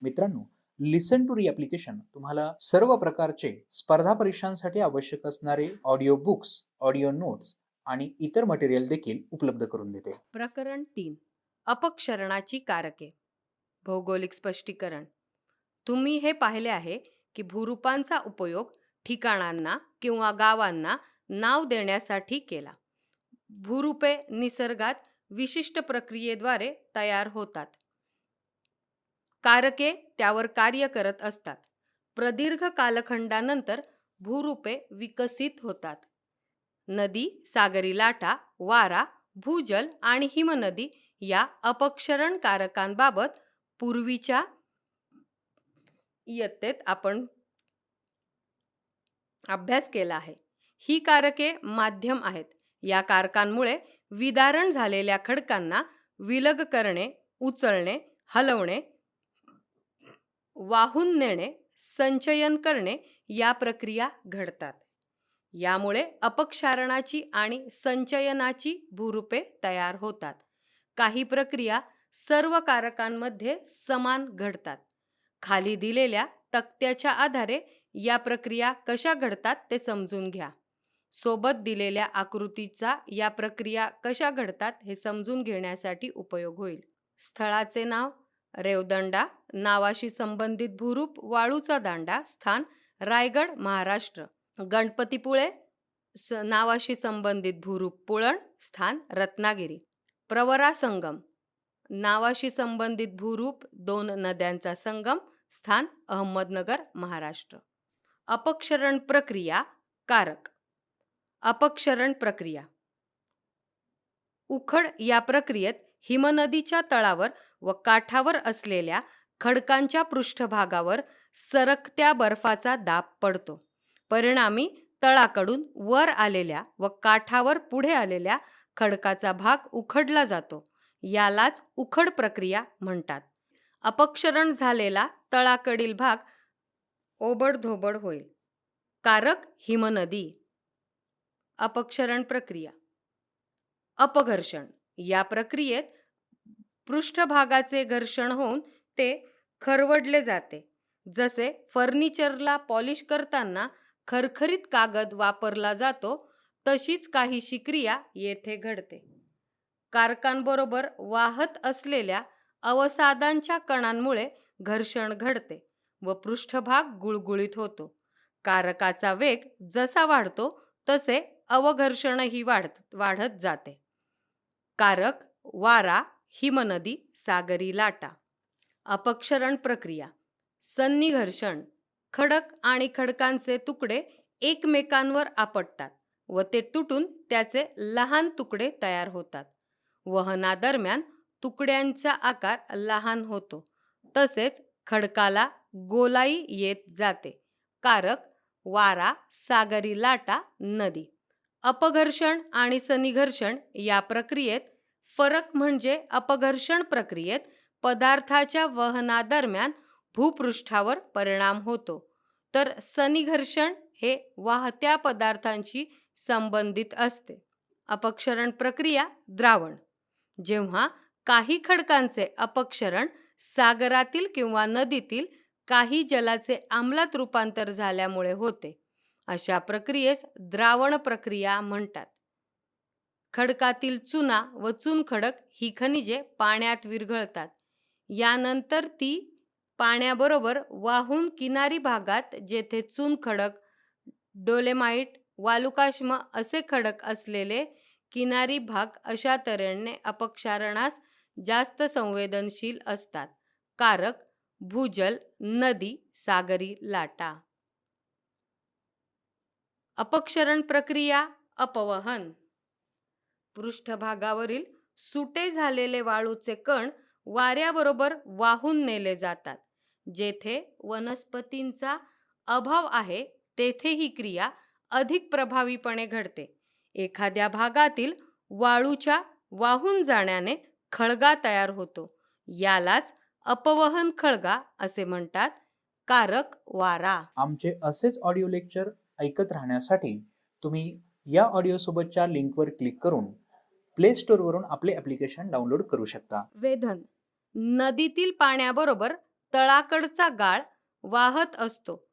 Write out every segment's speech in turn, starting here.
मित्रांनो, लिसन टू री ॲप्लिकेशन तुम्हाला सर्व प्रकारचे स्पर्धा परीक्षांसाठी आवश्यक असणारे ऑडिओ बुक्स, ऑडिओ नोट्स आणि इतर मटेरियल देखील उपलब्ध करून देते. प्रकरण 3. अपक्षरणाची कारके. भौगोलिक स्पष्टीकरण. तुम्ही हे पाहिले आहे की भूरूपांचा उपयोग ठिकाणांना किंवा गावांना नाव देण्यासाठी केला. भूरूपे निसर्गात विशिष्ट प्रक्रियेद्वारे तयार होतात. कारके त्यावर कार्य करत असतात. प्रदीर्घ कालखंडानंतर भूरूपे विकसित होतात. नदी, सागरी लाटा, वारा, भूजल आणि हिमनदी या अपक्षरण कारकांबाबत पूर्वीच्या इयत्तेत आपण अभ्यास केला आहे. ही कारके माध्यम आहेत. या कारकांमुळे विदारण झालेल्या खडकांना विलग करणे, उचलणे, हलवणे, वाहून नेणे, संचयन करणे या प्रक्रिया घडतात. यामुळे अपक्षारणाची आणि संचयनाची भूरूपे तयार होतात. काही प्रक्रिया सर्व कारकांमध्ये समान घडतात. खाली दिलेल्या तक्त्याच्या आधारे या प्रक्रिया कशा घडतात ते समजून घ्या. सोबत दिलेल्या आकृतीचा या प्रक्रिया कशा घडतात हे समजून घेण्यासाठी उपयोग होईल. स्थळाचे नाव रेवदंडा, नावाशी संबंधित भूरूप वाळूचा दांडा, स्थान रायगड, महाराष्ट्र. गणपतीपुळे नावाशी संबंधित भूरूप पुळण, स्थान रत्नागिरी. प्रवरा संगम नावाशी संबंधित भूरूप 2 नद्यांचा संगम, स्थान अहमदनगर, महाराष्ट्र. अपक्षरण प्रक्रिया कारक. अपक्षरण प्रक्रिया. उखड या प्रक्रियेत हिमनदीच्या तळावर व काठावर असलेल्या खडकांच्या पृष्ठभागावर सरकत्या बर्फाचा दाब पडतो. परिणामी तळाकडून वर आलेल्या व काठावर पुढे आलेल्या खडकाचा भाग उखडला जातो. यालाच उखड प्रक्रिया म्हणतात. अपक्षरण झालेला तळाकडील भाग ओबडधोबड होईल. कारक हिमनदी. अपक्षरण प्रक्रिया. अपघर्षण या प्रक्रियेत पृष्ठभागाचे घर्षण होऊन ते खरवडले जाते. जसे फर्निचरला पॉलिश करताना खरखरीत कागद वापरला जातो, तशीच काहीशी क्रिया येथे घडते. कारकांबरोबर वाहत असलेल्या अवसादांच्या कणांमुळे घर्षण घडते व पृष्ठभाग गुळगुळीत होतो. कारकाचा वेग जसा वाढतो तसे अवघर्षणही वाढत जाते. कारक वारा, हिमनदी, सागरी लाटा. अपक्षरण प्रक्रिया. सन्निघर्षण. खडक आणि खडकांचे तुकडे एकमेकांवर आपटतात व ते तुटून त्याचे लहान तुकडे तयार होतात. वहनादरम्यान तुकड्यांचा आकार लहान होतो. तसेच खडकाला गोलाई येत जाते. कारक वारा, सागरी लाटा, नदी. अपघर्षण आणि सन्निघर्षण या प्रक्रियेत फरक म्हणजे अपघर्षण प्रक्रियेत पदार्थाच्या वहनादरम्यान भूपृष्ठावर परिणाम होतो, तर सन्निघर्षण हे वाहत्या पदार्थांशी संबंधित असते. अपक्षरण प्रक्रिया द्रावण. जेव्हा काही खडकांचे अपक्षरण सागरातील किंवा नदीतील काही जलाचे आम्लात रूपांतर झाल्यामुळे होते, अशा प्रक्रियेस द्रावण प्रक्रिया म्हणतात. खडकातील चुना व चुनखडक ही खनिजे पाण्यात विरघळतात. यानंतर ती पाण्याबरोबर वाहून किनारी भागात जेथे चुनखडक, डोलेमाइट, वालुकाश्म असे खडक असलेले किनारी भाग अशा तऱ्हेने अपक्षारणास जास्त संवेदनशील असतात. कारक भूजल, नदी, सागरी लाटा. अपक्षरण प्रक्रिया अपवहन. पृष्ठभागावरील सुटे झालेले वाळूचे कण वाऱ्याबरोबर वाहून नेले जातात. जेथे वनस्पतींचा अभाव आहे तेथे ही क्रिया अधिक प्रभावीपणे घडते. एखाद्या भागातील वाळूच्या वाहून जाण्याने खळगा तयार होतो. यालाच अपवहन खळगा असे म्हणतात. कारक वारा. आमचे असेच ऑडिओ लेक्चर ऐकत राहण्यासाठी तुम्ही या ऑडिओ सोबतच्या लिंकवर क्लिक करून प्ले स्टोअरवरून आपले ॲप्लिकेशन डाउनलोड करू शकता. वेधन. नदीतील पाण्याबरोबर तळाकडचा गाळ वाहत असतो.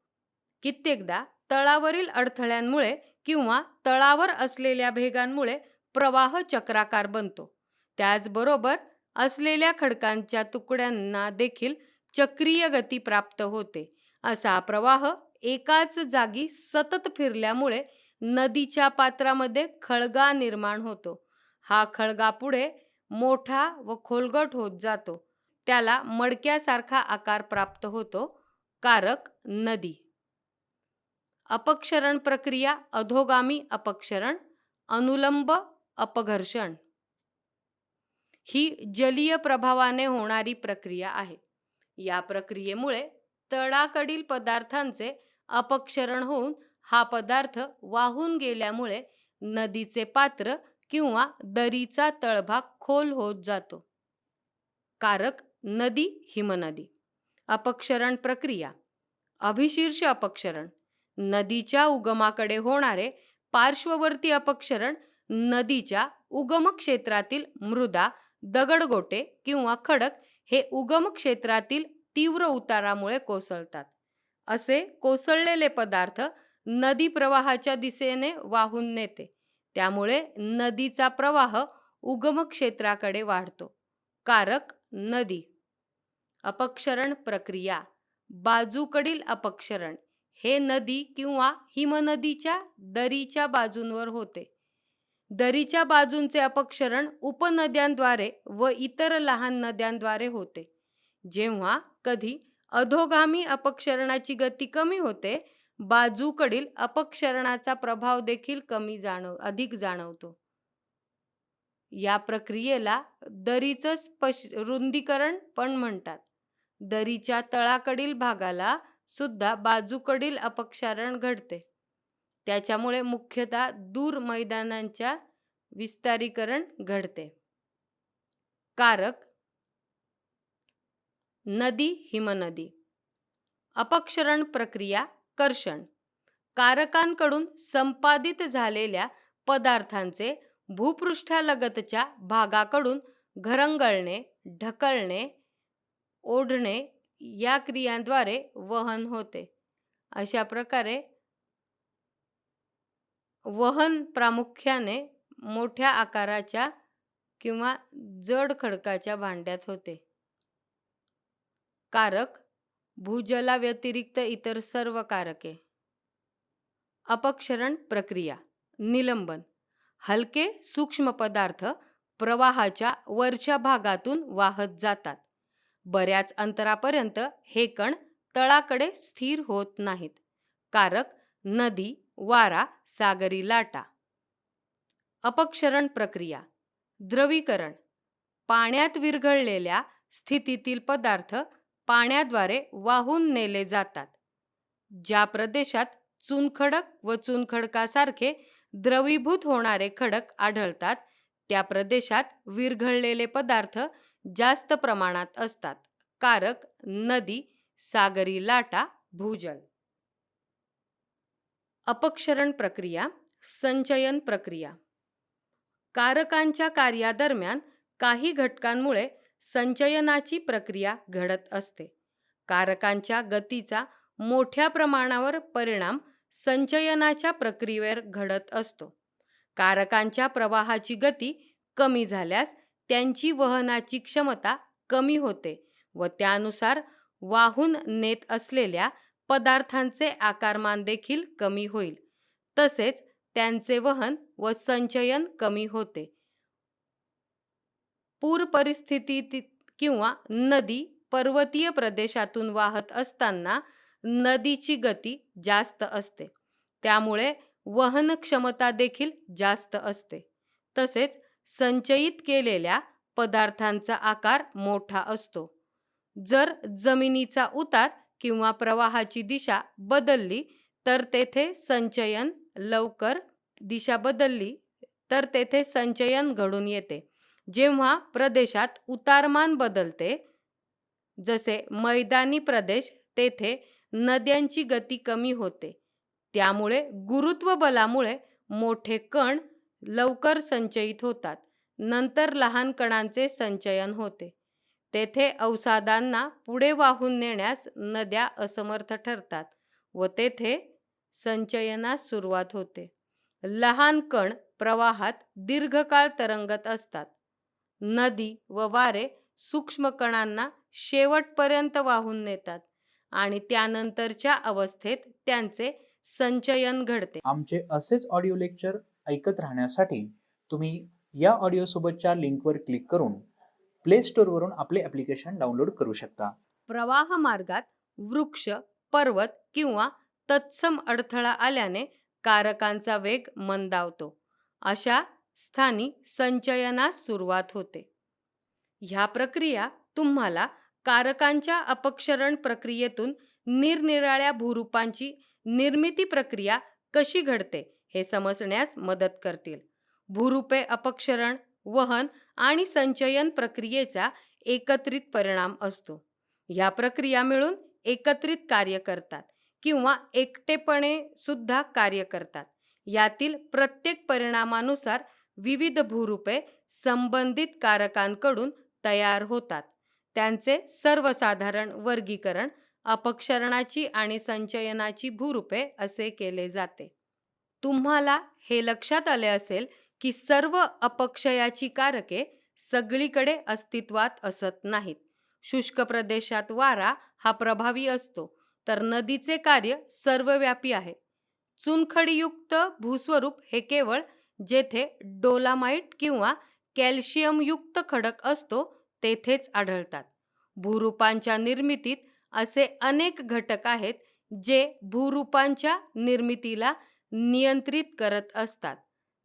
कित्येकदा तळावरील अडथळ्यांमुळे किंवा तळावर असलेल्या भेगांमुळे प्रवाह चक्राकार बनतो. त्याचबरोबर असलेल्या खडकांच्या तुकड्यांना देखील चक्रीय गती प्राप्त होते. असा प्रवाह एकाच जागी सतत फिरल्यामुळे नदीच्या पात्रामध्ये खळगा निर्माण होतो. हा खळगा पुढे मोठा व खोलगट होत जातो. त्याला मडक्यासारखा आकार प्राप्त होतो. कारक नदी. अपक्षरण प्रक्रिया, अधोगामी अपक्षरण, अनुलंब अपघर्षण ही जलीय प्रभावाने होणारी प्रक्रिया आहे. या प्रक्रियेमुळे तळाकडील पदार्थांचे अपक्षरण होऊन हा पदार्थ वाहून गेल्यामुळे नदीचे पात्र किंवा दरीचा तळभाग खोल होत जातो. कारक नदी, हिमनदी. अपक्षरण प्रक्रिया. अभिशीर्ष अपक्षरण. नदीच्या उगमाकडे होणारे पार्श्ववर्ती अपक्षरण नदीच्या उगम क्षेत्रातील मृदा, दगडगोटे किंवा खडक हे उगम क्षेत्रातील तीव्र उतारामुळे कोसळतात. असे कोसळलेले पदार्थ नदी प्रवाहाच्या दिशेने वाहून नेते. त्यामुळे नदीचा प्रवाह उगम क्षेत्राकडे वाढतो. कारक नदी. अपक्षरण प्रक्रिया. बाजूकडील अपक्षरण हे नदी किंवा हिमनदीच्या दरीच्या बाजूंवर होते. दरीच्या बाजूंचे अपक्षरण उपनद्यांद्वारे व इतर लहान नद्यांद्वारे होते. जेव्हा कधी अधोगामी अपक्षरणाची गती कमी होते, बाजूकडील अपक्षरणाचा प्रभाव देखील अधिक जाणवतो. या प्रक्रियेला दरीचं रुंदीकरण पण म्हणतात. दरीच्या तळाकडील भागाला सुद्धा बाजूकडील अपक्षरण घडते. त्याच्यामुळे मुख्यतः दूर मैदानांच्या विस्तारीकरण घडते. कारक नदी, हिमनदी. अपक्षरण प्रक्रिया, कर्षण. कारकांकडून संपादित झालेल्या पदार्थांचे भूपृष्ठालगतच्या भागाकडून घरंगळणे, ढकलणे, ओढणे या क्रियांद्वारे वहन होते. अशा प्रकारे वहन प्रामुख्याने मोठ्या आकाराच्या किंवा जड खडकाच्या भांड्यात होते. कारक भूजलाव्यतिरिक्त इतर सर्व कारके. अपक्षरण प्रक्रिया. निलंबन. हलके सूक्ष्म पदार्थ प्रवाहाच्या वरच्या भागातून वाहत जातात. बऱ्याच अंतरापर्यंत हे कण तळाकडे स्थिर होत नाहीत. कारक नदी, वारा, सागरी लाटा. अपक्षरण प्रक्रिया. द्रवीकरण. पाण्यात विरघळलेल्या स्थितीतील पदार्थ पाण्याद्वारे वाहून नेले जातात. ज्या प्रदेशात चुनखडक व चुनखडकासारखे द्रवीभूत होणारे खडक आढळतात, त्या प्रदेशात विरघळलेले पदार्थ जास्त प्रमाणात असतात. कारक नदी, सागरी लाटा, भूजल. अपक्षरण प्रक्रिया, संचयन प्रक्रिया. कारकांच्या कार्यादरम्यान काही घटकांमुळे संचयनाची प्रक्रिया घडत असते. कारकांच्या गतीचा मोठ्या प्रमाणावर परिणाम संचयनाच्या प्रक्रियेवर घडत असतो. कारकांच्या प्रवाहाची गती कमी झाल्यास त्यांची वहनाची क्षमता कमी होते व त्यानुसार वाहून नेत असलेल्या पदार्थांचे आकारमान देखील कमी होईल. तसेच त्यांचे वहन व संचयन कमी होते. पूर परिस्थितीत किंवा नदी पर्वतीय प्रदेशातून वाहत असताना नदीची गती जास्त असते. त्यामुळे वहन क्षमता देखील जास्त असते. तसेच संचयित केलेल्या पदार्थांचा आकार मोठा असतो. जर जमिनीचा उतार किंवा प्रवाहाची दिशा बदलली तर तेथे संचयन घडून येते. जेव्हा प्रदेशात उतारमान बदलते, जसे मैदानी प्रदेश, तेथे नद्यांची गती कमी होते. त्यामुळे गुरुत्व बलामुळे मोठे कण लवकर संचयित होतात. नंतर लहान कणांचे संचयन होते. तेथे अवसादांना पुढे वाहून नेण्यास नद्या असमर्थ ठरतात व तेथे संचयनास सुरुवात होते. लहान कण प्रवाहात दीर्घकाळ तरंगत असतात. नदी व वारे सूक्ष्म कणांना शेवटपर्यंत वाहून नेतात आणि त्यानंतरच्या अवस्थेत त्यांचे संचयन घडते. आमचे असेच ऑडिओ लेक्चर ऐकत राहण्यासाठी तुम्ही या ऑडिओसोबतच्या लिंकवर क्लिक करून प्ले स्टोअरवरून आपले ॲप्लिकेशन डाउनलोड करू शकता. प्रवाह मार्गात वृक्ष, पर्वत किंवा तत्सम अडथळा आल्याने कारकांचा वेग मंदावतो. अशा स्थानी संचयनास सुरुवात होते. ह्या प्रक्रिया तुम्हाला कारकांच्या अपक्षरण प्रक्रियेतून निरनिराळ्या भूरूपांची निर्मिती प्रक्रिया कशी घडते हे समजण्यास मदत करतील. भूरूपे अपक्षरण, वहन आणि संचयन प्रक्रियेचा एकत्रित परिणाम असतो. ह्या प्रक्रिया मिळून एकत्रित कार्य करतात किंवा एकटेपणे सुद्धा कार्य करतात. यातील प्रत्येक परिणामानुसार विविध भूरूपे संबंधित कारकांकडून तयार होतात. त्यांचे सर्वसाधारण वर्गीकरण अपक्षरणाची आणि संचयनाची भूरूपे असे केले जाते. तुम्हाला हे लक्षात आले असेल की सर्व अपक्षयाची कारके सगळीकडे अस्तित्वात असत नाहीत. शुष्क प्रदेशात वारा हा प्रभावी असतो, तर नदीचे कार्य सर्वव्यापी आहे. चुनखडीयुक्त भूस्वरूप हे केवळ जेथे डोलामाइट किंवा कॅल्शियमयुक्त खडक असतो तेथेच आढळतात. भूरूपांच्या निर्मितीत असे अनेक घटक आहेत जे भूरूपांच्या निर्मितीला नियंत्रित करत असतात,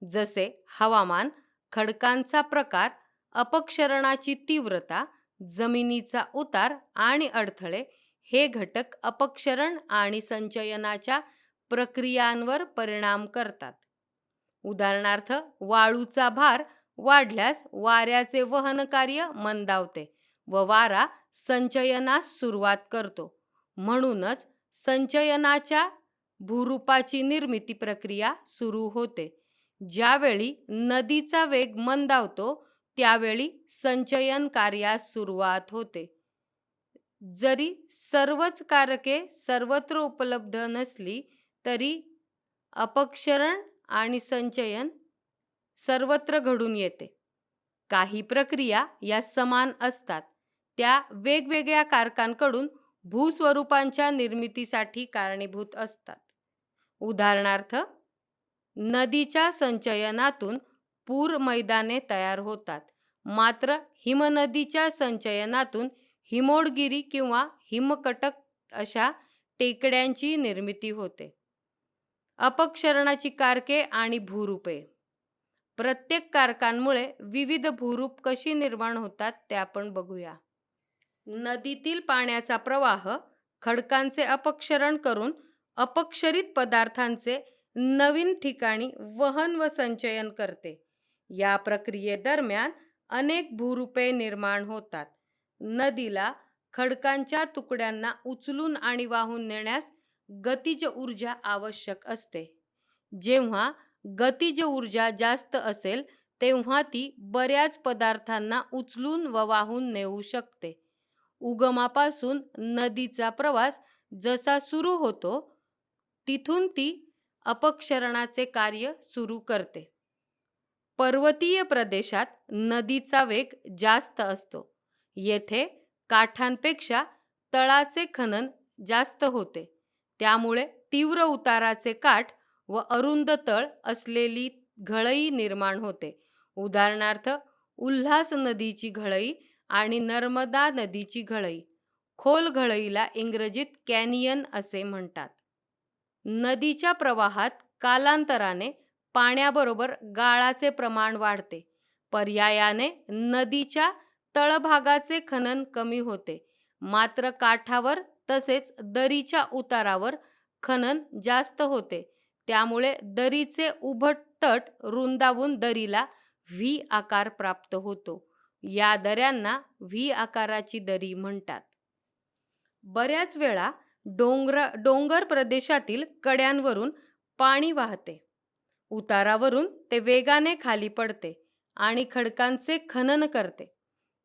जसे हवामान, खडकांचा प्रकार, अपक्षरणाची तीव्रता, जमिनीचा उतार आणि अडथळे. हे घटक अपक्षरण आणि संचयनाच्या प्रक्रियांवर परिणाम करतात. उदाहरणार्थ, वाळूचा भार वाढल्यास वाऱ्याचे वहन कार्य मंदावते व वारा संचयनास सुरुवात करतो. म्हणूनच संचयनाच्या भूरूपाची निर्मिती प्रक्रिया सुरू होते. ज्यावेळी नदीचा वेग मंदावतो त्यावेळी संचयन कार्यास सुरुवात होते. जरी सर्वच कारके सर्वत्र उपलब्ध नसली तरी अपक्षरण आणि संचयन सर्वत्र घडून येते. काही प्रक्रिया या समान असतात, त्या वेगवेगळ्या कारकांकडून भूस्वरूपांच्या निर्मितीसाठी कारणीभूत असतात. उदाहरणार्थ, नदीच्या संचयनातून पूर मैदाने तयार होतात, मात्र हिमनदीच्या संचयनातून हिमोडगिरी किंवा हिमकटक अशा टेकड्यांची निर्मिती होते. अपक्षरणाची कारके आणि भूरूपे. प्रत्येक कारकांमुळे विविध भूरूप कशी निर्माण होतात ते आपण बघूया. नदीतील पाण्याचा प्रवाह खडकांचे अपक्षरण करून अपक्षरित पदार्थांचे नवीन ठिकाणी वहन व संचयन करते. या प्रक्रियेदरम्यान अनेक भूरूपे निर्माण होतात. नदीला खडकांच्या तुकड्यांना उचलून आणि वाहून नेण्यास गतिज ऊर्जा आवश्यक असते. जेव्हा गतिज ऊर्जा जास्त असेल तेव्हा ती बऱ्याच पदार्थांना उचलून व वाहून नेऊ शकते. उगमापासून नदीचा प्रवास जसा सुरू होतो तिथून ती अपक्षरणाचे कार्य सुरू करते. पर्वतीय प्रदेशात नदीचा वेग जास्त असतो. येथे काठांपेक्षा तळाचे खनन जास्त होते. त्यामुळे तीव्र उताराचे काठ व अरुंद तळ असलेली घळई निर्माण होते. उदाहरणार्थ, उल्हास नदीची घळई आणि नर्मदा नदीची घळई. खोल घळईला इंग्रजीत कॅनियन असे म्हणतात. नदीच्या प्रवाहात कालांतराने पाण्याबरोबर गाळाचे प्रमाण वाढते. पर्यायाने नदीच्या तळभागाचे खनन कमी होते, मात्र काठावर तसेच दरीच्या उतारावर खनन जास्त होते. त्यामुळे दरीचे उभट तट रुंदावून दरीला व्ही आकार प्राप्त होतो. या दऱ्यांना व्ही आकाराची दरी म्हणतात. बऱ्याच वेळा डोंगर प्रदेशातील कड्यांवरून पाणी वाहते. उतारावरून ते वेगाने खाली पडते आणि खडकांचे खनन करते.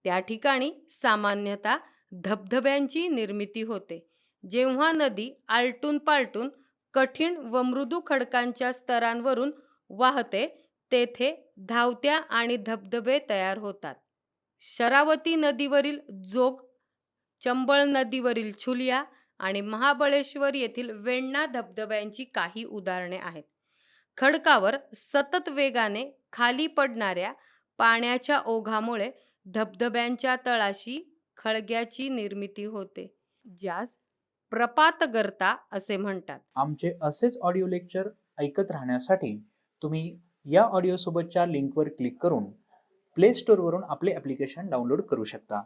त्या ठिकाणी सामान्यतः धबधब्यांची निर्मिती होते. जेव्हा नदी आलटून पालटून कठीण व मृदू खडकांच्या स्तरांवरून वाहते, तेथे धावत्या आणि धबधबे तयार होतात. शरावती नदीवरील जोग, चंबळ नदीवरील छुलिया आणि महाबळेश्वर येथील वेण्णा धबधब्यांची काही उदाहरणे आहेत. खडकावर सतत वेगाने खाली पडणाऱ्या पाण्याच्या ओघामुळे धबधब्यांच्या तळाशी खळग्याची निर्मिती होते, ज्यास प्रपातगर्ता असे म्हणतात. आमचे असेच ऑडिओ लेक्चर ऐकत राहण्यासाठी तुम्ही या ऑडिओ सोबतच्या लिंकवर क्लिक करून प्ले स्टोअरवरून आपले ॲप्लिकेशन डाउनलोड करू शकता.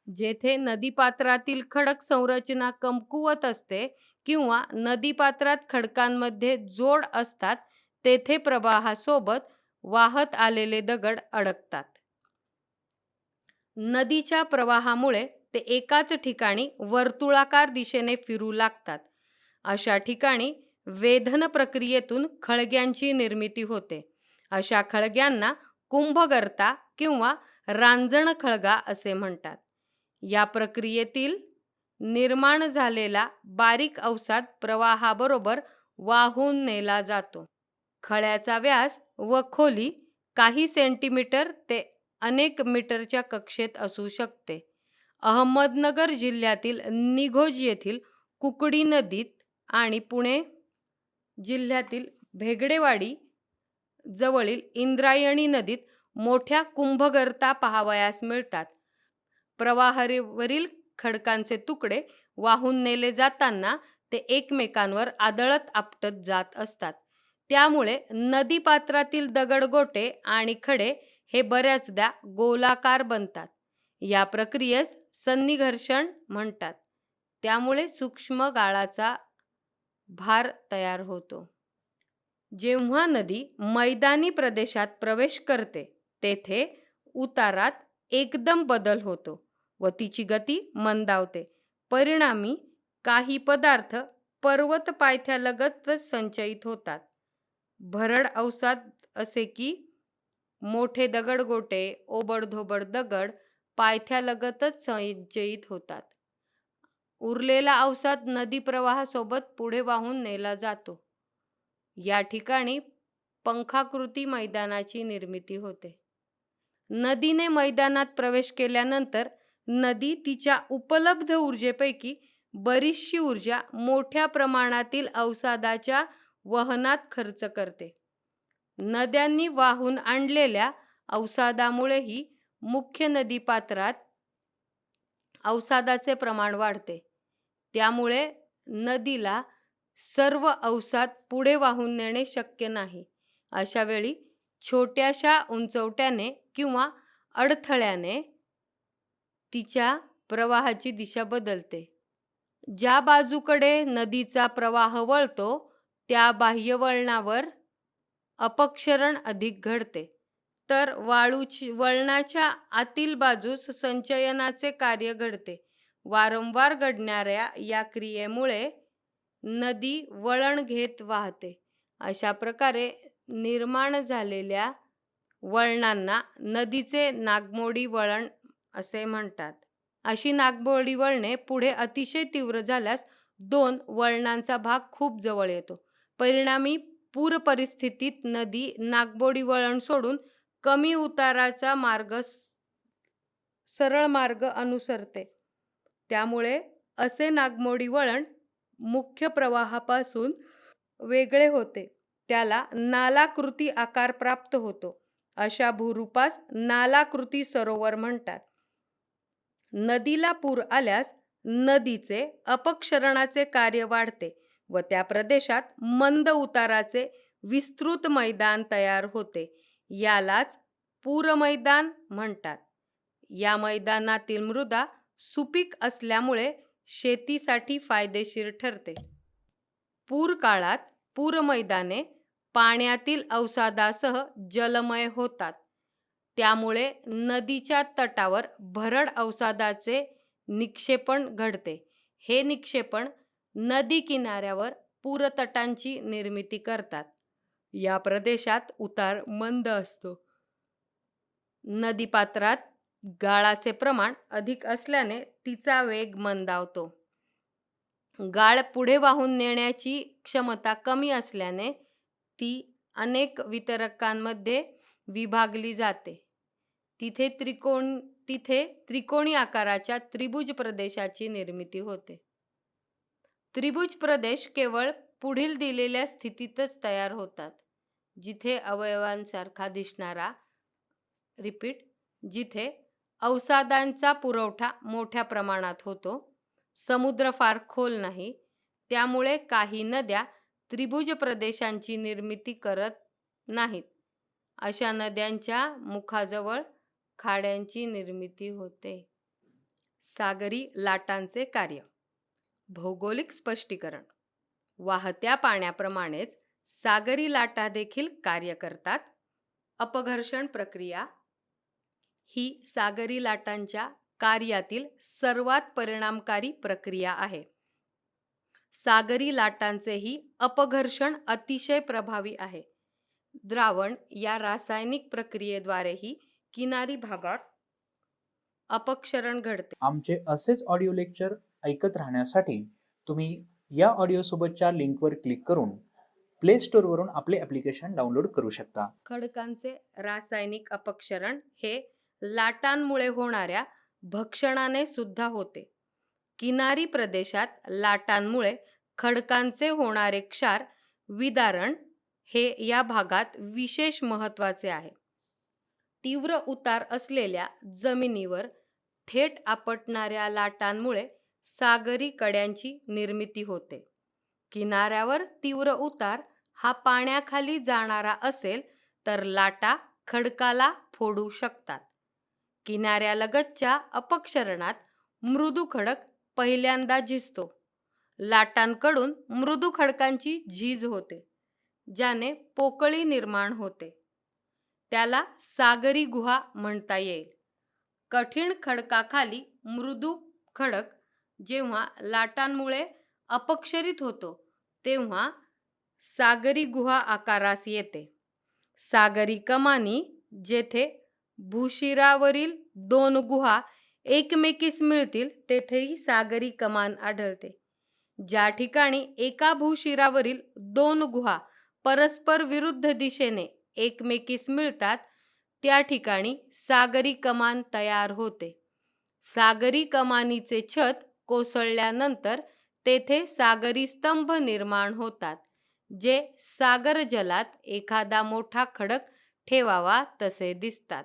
जेथे नदीपात्रातील खडक संरचना कमकुवत असते किंवा नदीपात्रात खडकांमध्ये जोड असतात, तेथे प्रवाहासोबत वाहत आलेले दगड अडकतात. नदीच्या प्रवाहामुळे ते एकाच ठिकाणी वर्तुळाकार दिशेने फिरू लागतात. अशा ठिकाणी वेधन प्रक्रियेतून खळग्यांची निर्मिती होते. अशा खळग्यांना कुंभगर्ता किंवा रांजण खळगा असे म्हणतात. या प्रक्रियेतील निर्माण झालेला बारीक अवसाद प्रवाहाबरोबर वाहून नेला जातो. खळ्याचा व्यास व खोली काही सेंटीमीटर ते अनेक मीटरच्या कक्षेत असू शकते. अहमदनगर जिल्ह्यातील निघोज येथील कुकडी नदीत आणि पुणे जिल्ह्यातील भेगडेवाडी जवळील इंद्रायणी नदीत मोठ्या कुंभगर्ता पाहावयास मिळतात. प्रवाहावरील खडकांचे तुकडे वाहून नेले जाताना ते एकमेकांवर आदळत आपटत जात असतात. त्यामुळे नदीपात्रातील दगडगोटे आणि खडे हे बऱ्याचदा गोलाकार बनतात. या प्रक्रियेस सन्निघर्षण म्हणतात. त्यामुळे सूक्ष्म गाळाचा भार तयार होतो. जेव्हा नदी मैदानी प्रदेशात प्रवेश करते, तेथे उतारात एकदम बदल होतो व तिची गती मंदावते. परिणामी काही पदार्थ पर्वत पायथ्यालगतच संचयित होतात. भरड अवसाद असे की मोठे दगडगोटे, ओबडधोबड दगड पायथ्यालगतच संचयित होतात. उरलेला अवसाद नदी प्रवाहासोबत पुढे वाहून नेला जातो. या ठिकाणी पंखाकृती मैदानाची निर्मिती होते. नदीने मैदानात प्रवेश केल्यानंतर नदी तिच्या उपलब्ध ऊर्जेपैकी बरीचशी ऊर्जा मोठ्या प्रमाणातील अवसादाच्या वहनात खर्च करते. नद्यांनी वाहून आणलेल्या अवसादामुळेही मुख्य नदीपात्रात अवसादाचे प्रमाण वाढते. त्यामुळे नदीला सर्व अवसाद पुढे वाहून नेणे शक्य नाही. अशा वेळी छोट्याशा उंचवट्याने किंवा अडथळ्याने तिच्या प्रवाहाची दिशा बदलते. ज्या बाजूकडे नदीचा प्रवाह वळतो त्या बाह्य वळणावर अपक्षरण अधिक घडते, तर वळणाच्या आतील बाजूस संचयनाचे कार्य घडते. वारंवार घडणाऱ्या या क्रियेमुळे नदी वळण घेत वाहते. अशा प्रकारे निर्माण झालेल्या वळणांना नदीचे नागमोडी वळण असे म्हणतात. अशी नागमोडी वळणे पुढे अतिशय तीव्र झाल्यास दोन वळणांचा भाग खूप जवळ येतो. परिणामी पूर परिस्थितीत नदी नागमोडी वळण सोडून कमी उताराचा सरळ मार्ग अनुसरते. त्यामुळे असे नागमोडी वळण मुख्य प्रवाहापासून वेगळे होते. त्याला नालाकृती आकार प्राप्त होतो. अशा भूरूपास नालाकृती सरोवर म्हणतात. नदीला पूर आल्यास नदीचे अपक्षरणाचे कार्य वाढते व त्या प्रदेशात मंद उताराचे विस्तृत मैदान तयार होते. यालाच पूरमैदान म्हणतात. या मैदानातील मृदा सुपीक असल्यामुळे शेतीसाठी फायदेशीर ठरते. पूर काळात पूरमैदाने पाण्यातील अवसादासह जलमय होतात. त्यामुळे नदीच्या तटावर भरड अवसादाचे निक्षेपण घडते. हे निक्षेपण नदी किनाऱ्यावर पूरतटांची निर्मिती करतात. या प्रदेशात उतार मंद असतो. नदीपात्रात गाळाचे प्रमाण अधिक असल्याने तिचा वेग मंदावतो. गाळ पुढे वाहून नेण्याची क्षमता कमी असल्याने ती अनेक वितरकांमध्ये विभागली जाते. तिथे त्रिकोणी आकाराच्या त्रिभुज प्रदेशाची निर्मिती होते. त्रिभुज प्रदेश केवळ पुढील दिलेल्या स्थितीतच तयार होतात. जिथे अवयवांसारखा दिसणारा जिथे अवसादांचा पुरवठा मोठ्या प्रमाणात होतो. समुद्र फार खोल नाही, त्यामुळे काही नद्या त्रिभुज प्रदेशांची निर्मिती करत नाहीत. अशा नद्यांच्या मुखाजवळ खाड्यांची निर्मिती होते. सागरी लाटांचे कार्य. भौगोलिक स्पष्टीकरण. वाहत्या पाण्याप्रमाणेच सागरी लाटा देखील कार्य करतात. अपघर्षण प्रक्रिया ही सागरी लाटांच्या कार्यातील सर्वात परिणामकारी प्रक्रिया आहे. सागरी लाटांचेही अपघर्षण अतिशय प्रभावी आहे. द्रावण या रासायनिक प्रक्रियेद्वारेही किनारी भागात अपक्षरण घडते. आमचे असेच ऑडिओ लेक्चर ऐकत राहण्यासाठी तुम्ही या ऑडिओ सोबतच्या लिंकवर क्लिक करून प्ले स्टोअरवरून आपले ॲप्लिकेशन डाउनलोड करू शकता. खडकांचे रासायनिक अपक्षरण हे लाटांमुळे होणाऱ्या भक्षणाने सुद्धा होते. किनारी प्रदेशात लाटांमुळे खडकांचे होणारे क्षार विदारण हे या भागात विशेष महत्त्वाचे आहे. तीव्र उतार असलेल्या जमिनीवर थेट आपटणाऱ्या लाटांमुळे सागरी कड्यांची निर्मिती होते. किनाऱ्यावर तीव्र उतार हा पाण्याखाली जाणारा असेल तर लाटा खडकाला फोडू शकतात. किनाऱ्यालगतच्या अपक्षरणात मृदू खडक पहिल्यांदा झिजतो. लाटांकडून मृदू खडकांची झीज होते, ज्याने पोकळी निर्माण होते. त्याला सागरी गुहा म्हणता येईल. कठीण खडकाखाली मृदू खडक जेव्हा लाटांमुळे अपक्षरित होतो तेव्हा सागरी गुहा आकारास येते. सागरी कमानी जेथे भूशिरावरील दोन गुहा एकमेकीस मिळतील तेथेही सागरी कमान आढळते. ज्या ठिकाणी एका भूशिरावरील दोन गुहा परस्पर विरुद्ध दिशेने एकमेकीस मिळतात त्या ठिकाणी सागरी कमान तयार होते. सागरी कमानीचे छत कोसळल्यानंतर तेथे सागरी स्तंभ निर्माण होतात, जे सागर जलात एखादा मोठा खडक ठेवावा तसे दिसतात.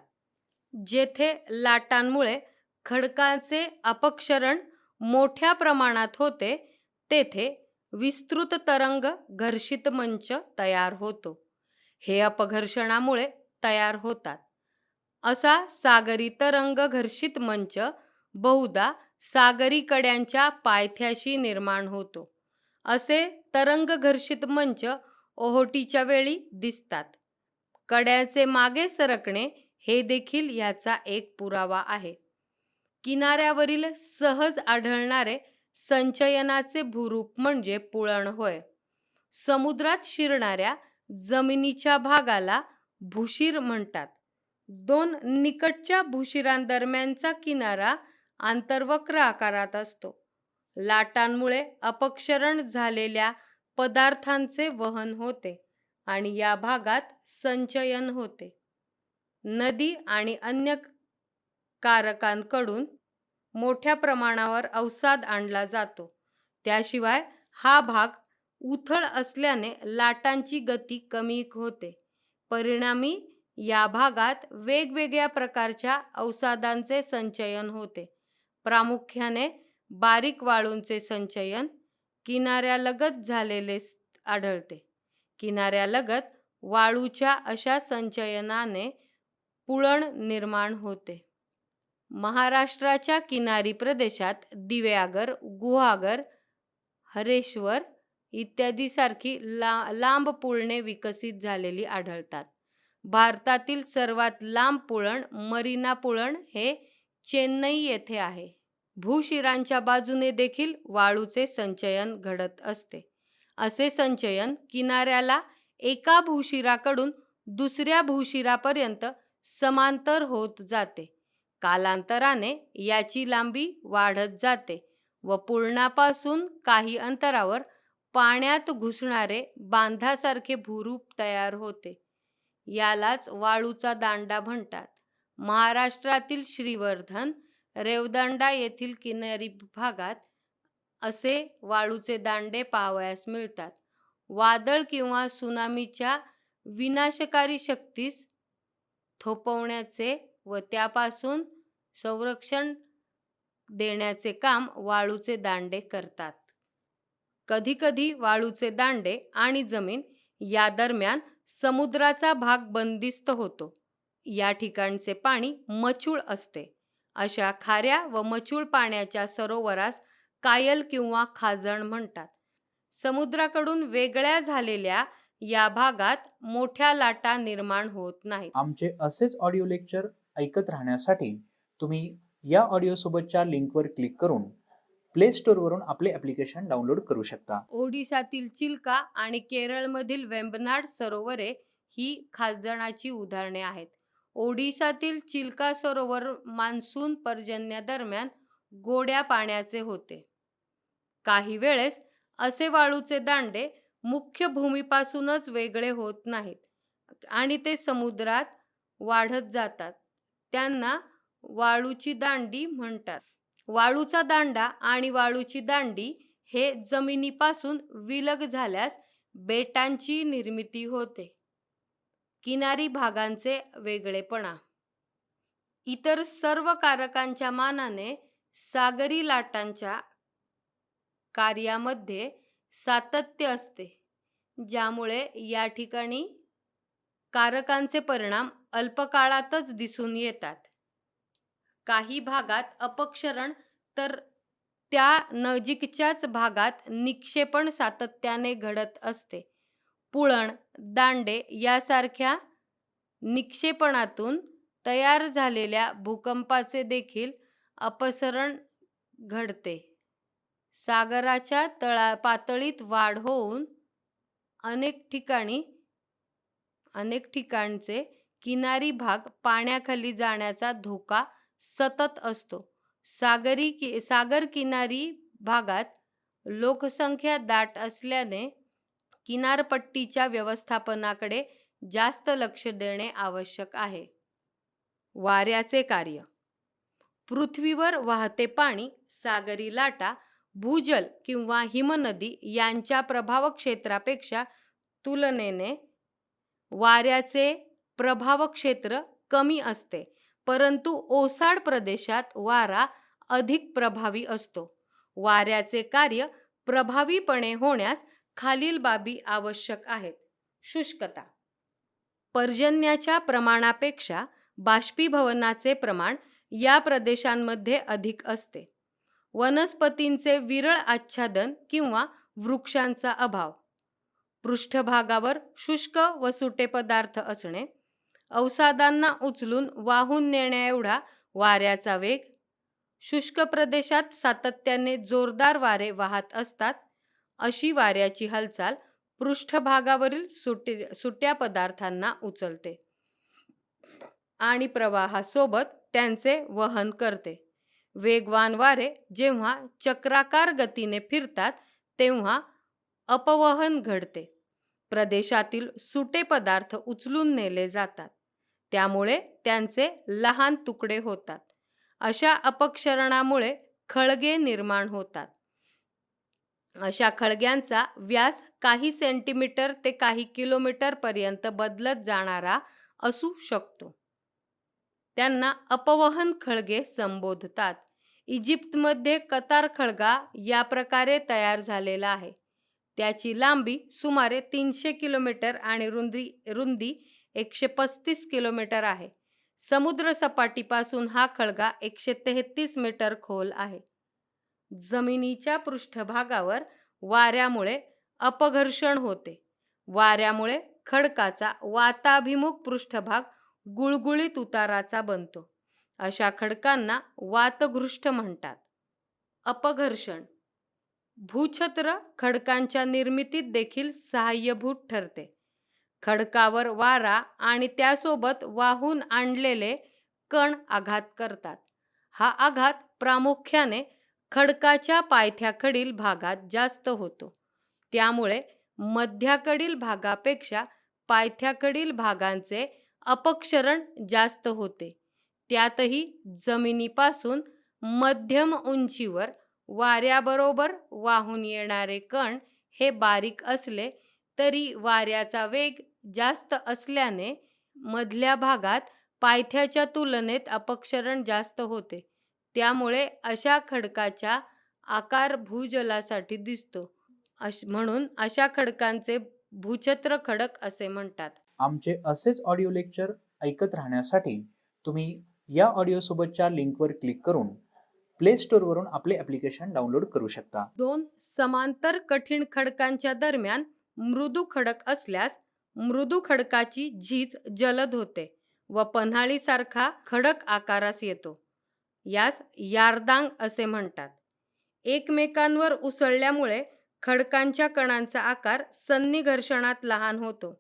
जेथे लाटांमुळे खडकाचे अपक्षरण मोठ्या प्रमाणात होते तेथे विस्तृत तरंग घर्षित मंच तयार होतो. हे अपघर्षणामुळे तयार होतात. असा सागरी तरंग घर्षित मंच बहुधा सागरी कड्यांच्या पायथ्याशी निर्माण होतो. असे तरंग घर्षित मंच ओहोटीच्या वेळी दिसतात. कड्याचे मागे सरकणे हे देखील याचा एक पुरावा आहे. किनाऱ्यावरील सहज आढळणारे संचयनाचे भूरूप म्हणजे पुळण होय. समुद्रात शिरणाऱ्या जमिनीच्या भागाला भूशिर म्हणतात. दोन निकटच्या भूशिरांदरम्यानचा किनारा आंतरवक्र आकारात असतो. लाटांमुळे अपक्षरण झालेल्या पदार्थांचे वहन होते आणि या भागात संचयन होते. नदी आणि अन्य कारकांकडून मोठ्या प्रमाणावर अवसाद आणला जातो. त्याशिवाय हा भाग उथळ असल्याने लाटांची गती कमी होते. परिणामी या भागात वेगवेगळ्या प्रकारच्या अवसादांचे संचयन होते. प्रामुख्याने बारीक वाळूंचे संचयन किनाऱ्यालगत झालेले आढळते. किनाऱ्यालगत वाळूच्या अशा संचयनाने पुळण निर्माण होते. महाराष्ट्राच्या किनारी प्रदेशात दिवेआगर, गुहागर, हरेश्वर इत्यादी सारखी लांब पुळणे विकसित झालेली आढळतात. भारतातील सर्वात लांब पुळण मरीना पुळण हे चेन्नई येथे आहे. भूशिरांच्या बाजूने देखील वाळूचे संचयन घडत असते. असे संचयन किनाऱ्याला एका भूशिराकडून दुसऱ्या भूशिरापर्यंत समांतर होत जाते. कालांतराने याची लांबी वाढत जाते व पुळणापासून काही अंतरावर पाण्यात घुसणारे बांधासारखे भूरूप तयार होते. यालाच वाळूचा दांडा म्हणतात. महाराष्ट्रातील श्रीवर्धन, रेवदंडा येथील किनारी भागात असे वाळूचे दांडे पाहावयास मिळतात. वादळ किंवा सुनामीच्या विनाशकारी शक्तीस थोपवण्याचे व त्यापासून संरक्षण देण्याचे काम वाळूचे दांडे करतात. कधीकधी वाळूचे दांडे आणि जमीन या दरम्यान समुद्राचा भाग बंदिस्त होतो. या ठिकाणचे पाणी मचूळ असते. अशा खाऱ्या व मचूळ पाण्याच्या सरोवरास कायल किंवा खाजण म्हणतात. समुद्राकडून वेगळ्या झालेल्या या भागात मोठ्या लाटा निर्माण होत नाहीत. आमचे असेच ऑडिओ लेक्चर ऐकत राहण्यासाठी तुम्ही या ऑडिओ सोबतच्या लिंकवर क्लिक करून प्ले स्टोअरवरून आपले ॲप्लिकेशन डाउनलोड करू शकता. ओडिशातील चिल्का आणि केरळमधील वेंबनाड सरोवरे ही खाजणाची उदाहरणे आहेत. ओडिशातील चिल्का सरोवर मान्सून पर्जन्यादरम्यान गोड्या पाण्याचे होते. काही वेळेस असे वाळूचे दांडे मुख्य भूमीपासूनच वेगळे होत नाहीत आणि ते समुद्रात वाढत जातात. त्यांना वाळूची दांडी म्हणतात. वाळूचा दांडा आणि वाळूची दांडी हे जमिनीपासून विलग झाल्यास बेटांची निर्मिती होते. किनारी भागांचे वेगळेपणा. इतर सर्व कारकांच्या मानाने सागरी लाटांच्या कार्यामध्ये सातत्य असते, ज्यामुळे या ठिकाणी कारकांचे परिणाम अल्पकाळातच दिसून येतात. काही भागात अपक्षरण तर त्या नजीकच्याच भागात निक्षेपण सातत्याने घडत असते. पुळण, दांडे यासारख्या निक्षेपणातून तयार झालेल्या भूकंपाचे देखील अपसरण घडते. सागराच्या पातळीत वाढ होऊन अनेक ठिकाणचे किनारी भाग पाण्याखाली जाण्याचा धोका सतत असतो. सागर किनारी भागात लोकसंख्या दाट असल्याने किनारपट्टीच्या व्यवस्थापनाकडे जास्त लक्ष देणे आवश्यक आहे. वाऱ्याचे कार्य. पृथ्वीवर वाहते पाणी, सागरी लाटा, भूजल किंवा हिमनदी यांच्या प्रभाव क्षेत्रापेक्षा तुलनेने वाऱ्याचे प्रभाव क्षेत्र कमी असते, परंतु ओसाड प्रदेशात वारा अधिक प्रभावी असतो. वाऱ्याचे कार्य प्रभावीपणे होण्यास खालील बाबी आवश्यक आहेत. शुष्कता. पर्जन्याच्या प्रमाणापेक्षा बाष्पीभवनाचे प्रमाण या प्रदेशांमध्ये अधिक असते. वनस्पतींचे विरळ आच्छादन किंवा वृक्षांचा अभाव. पृष्ठभागावर शुष्क व सुटे पदार्थ असणे. अवसादांना उचलून वाहून नेण्याएवढा वाऱ्याचा वेग. शुष्क प्रदेशात सातत्याने जोरदार वारे वाहत असतात. अशी वाऱ्याची हालचाल पृष्ठभागावरील सुट्या पदार्थांना उचलते आणि प्रवाहासोबत त्यांचे वहन करते. वेगवान वारे जेव्हा चक्राकार गतीने फिरतात तेव्हा अपवहन घडते. प्रदेशातील सुटे पदार्थ उचलून नेले जातात, त्यामुळे त्यांचे लहान तुकडे होतात. अशा अपक्षरणामुळे खळगे निर्माण होतात. अशा खळग्यांचा व्यास काही सेंटीमीटर ते काही किलोमीटर पर्यंत बदलत जाणारा असू शकतो. त्यांना अपवहन खळगे संबोधतात. इजिप्तमध्ये कतार खळगा या प्रकारे तयार झालेला आहे. त्याची लांबी सुमारे 300 किलोमीटर आणि रुंदी 135 किलोमीटर आहे. समुद्र सपाटीपासून हा खळगा 133 मीटर खोल आहे. जमिनीच्या पृष्ठभागावर वाऱ्यामुळे अपघर्षण होते. वाऱ्यामुळे खडकाचा वाताभिमुख पृष्ठभाग गुळगुळीत उताराचा बनतो. अशा खडकांना वातघृष्ट म्हणतात. अपघर्षण. भूछत्र खडकांच्या निर्मितीत देखील सहाय्यभूत ठरते. खडकावर वारा आणि त्यासोबत वाहून आणलेले कण आघात करतात. हा आघात प्रामुख्याने खडकाच्या पायथ्याकडील भागात जास्त होतो. त्यामुळे मध्याकडील भागापेक्षा पायथ्याकडील भागांचे अपक्षरण जास्त होते. त्यातही जमिनीपासून मध्यम उंचीवर वाऱ्याबरोबर वाहून येणारे कण हे बारीक असले तरी वाऱ्याचा वेग जास्त असल्याने मधल्या भागात पायथ्याच्या तुलनेत अपक्षरण जास्त होते. त्यामुळे अशा खडकाचा आकार भूजलासाठी दिसतो. म्हणून अशा खडकांचे भूछत्र खडक असे म्हणतात. आमचे असेच ऑडिओ लेक्चर ऐकत राहण्यासाठी तुम्ही या ऑडिओ सोबतच्या लिंकवर क्लिक करून प्ले स्टोअरवरून आपले ॲप्लिकेशन डाउनलोड करू शकता. दोन समांतर कठीण खडकांच्या दरम्यान मृदू खडक असल्यास मृदू खडकाची झीज जलद होते व पन्हाळीसारखा खडक आकारास येतो. यास यारदांग असे म्हणतात. एकमेकांवर उसळल्यामुळे खडकांच्या कणांचा आकार सन्नी घर्षणात लहान होतो.